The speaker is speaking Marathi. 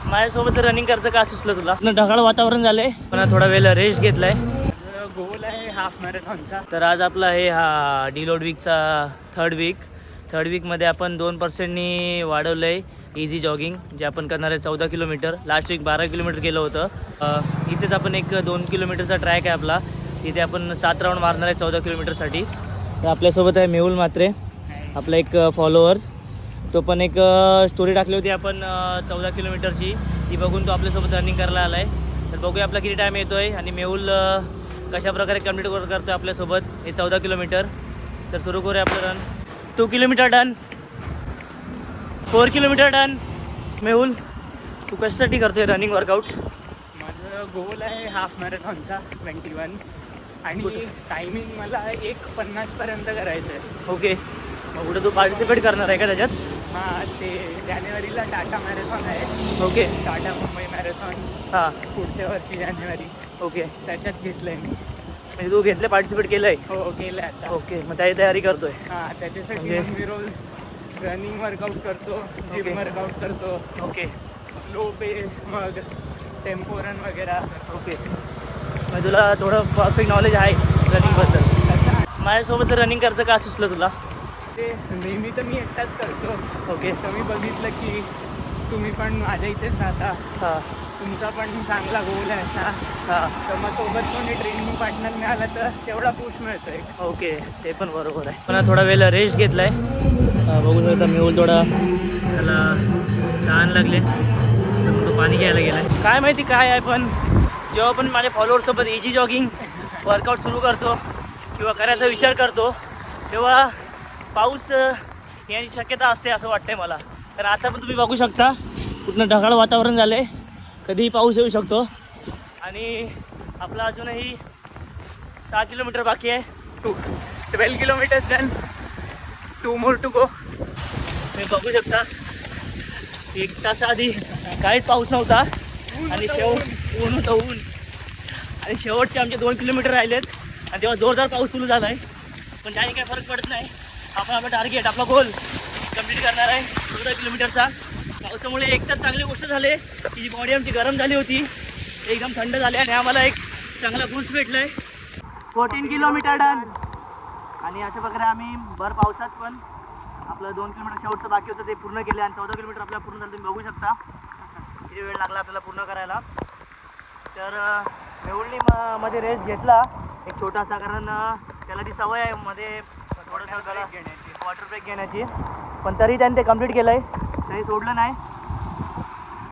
माझ्यासोबत रनिंग करायचं का सुचलं तुला? ढगाळ वातावरण झालंय पण थोडा वेळ रेस्ट घेतलाय. गोल आहे हाफ मॅरेथॉनचा. तर आज आपला हे हा डिलोड वीकचा थर्ड वीकमध्ये आपण 2%नी वाढवलं आहे इझी जॉगिंग, जे आपण करणार आहे 14 किलोमीटर. लास्ट वीक 12 किलोमीटर केलं होतं. इथेच आपण एक 2 किलोमीटरचा ट्रॅक आहे आपला, तिथे आपण 7 राऊंड मारणार आहे 14 किलोमीटरसाठी. तर आपल्यासोबत आहे मेहुल म्हात्रे, आपला एक फॉलोअर. तो पण एक स्टोरी टाकली होती आपण 14 किलोमीटरची, ती बघून तो आपल्यासोबत रनिंग करायला आला आहे. तर बघूया आपला किती टाईम येतो आहे आणि मेहुल कशाप्रकारे कम्प्लीट करतो आहे आपल्यासोबत हे 14 किलोमीटर. तर सुरू करूया आपलं run. 2 kilometre done, 4 kilometre done. Mehul, तू कशासाठी करतोय रनिंग वर्कआउट? माझं गोल आहे हाफ मॅरेथॉनचा 21 आणि टायमिंग मला 1:50 पर्यंत करायचं आहे. ओके, मग कुठे तू पार्टिसिपेट करणार आहे का त्याच्यात? हां, ते जानेवारीला टाटा मॅरेथॉन आहे. ओके, टाटा मुंबई मॅरेथॉन हां, पुढच्या वर्षी जानेवारी. ओके. त्याच्यात घेतलं आहे मी. म्हणजे तू घेतलं, पार्टिसिपेट केलं आहे? हो, केलं आहे आता. ओके, मग त्याची तयारी करतोय? हां, त्याच्यासाठी म्हणजे? मग मी रोज रनिंग वर्कआउट करतो, ओके. जिम वर्कआउट करतो, ओके स्लो पेस, मग टेम्पो रन वगैरे. ओके, मग तुला थोडं परफेक्ट नॉलेज आहे रनिंगबद्दल. माझ्यासोबत रनिंग करायचं का सुचलं तुला? ते नेहमी तर मी एकटाच करतो. ओके, तर मी बघितलं की तुम्ही पण माझ्या इथेच राहता, हां तुमचा पण चांगला गोल आहे असा, हां, तर मग सोबत कोणी ट्रेनिंग पार्टनर मिळाला तर तेवढा पुश मिळतोय. ओके, ते पण बरोबर आहे. पण थोडा वेळ रेस्ट घेतलाय. बघू शकता मेहुल थोडा त्याला तहान लागले तर तो पाणी घ्यायला गेलाय. काय माहिती काय आहे, पण जेव्हा पण माझ्या फॉलोअर्ससोबत इझी जॉगिंग वर्कआउट सुरू करतो किंवा करायचा विचार करतो तेव्हा पाऊस येण्याची शक्यता असते असं वाटतंय मला. तर आता पण तुम्ही बघू शकता पूर्ण ढगाळ वातावरण झालं आहे, कधीही पाऊस येऊ शकतो. आणि आपला अजूनही 6 किलोमीटर बाकी आहे. 12 kilometres done, 2 more to go. तुम्ही बघू शकता 1 तासाआधी काहीच पाऊस नव्हता आणि ऊन होतं, ऊन. आणि शेवटचे आमचे 2 किलोमीटर राहिलेत आणि तेव्हा जोरदार पाऊस सुरू झाला आहे. पण त्याने काही फरक पडत नाही. आपण आपला टार्गेट, आपला गोल कंप्लीट करणार आहे 14 किलोमीटरचा. पावसामुळे एक तर चांगली गोष्ट झाली की जी बॉडी आमची गरम झाली होती एकदम थंड झाली आणि आम्हाला एक चांगला बूस्ट भेटला आहे. 14 किलोमीटर डन. आणि अशा प्रकारे आम्ही भर पावसात पण आपलं 2 किलोमीटर शेवटचं बाकी होतं ते पूर्ण केले आणि 14 किलोमीटर आपल्याला पूर्ण झालं. तुम्ही बघू शकता किती वेळ लागला आपल्याला पूर्ण करायला. तर मेहुलनी मध्ये रेस्ट घेतला एक छोटासा, कारण त्याला ती सवय आहे मध्ये थोडंसं वॉटर ब्रेक घेण्याची, पण तरी त्याने ते कंप्लीट केलं आहे, तरी सोडलं नाही.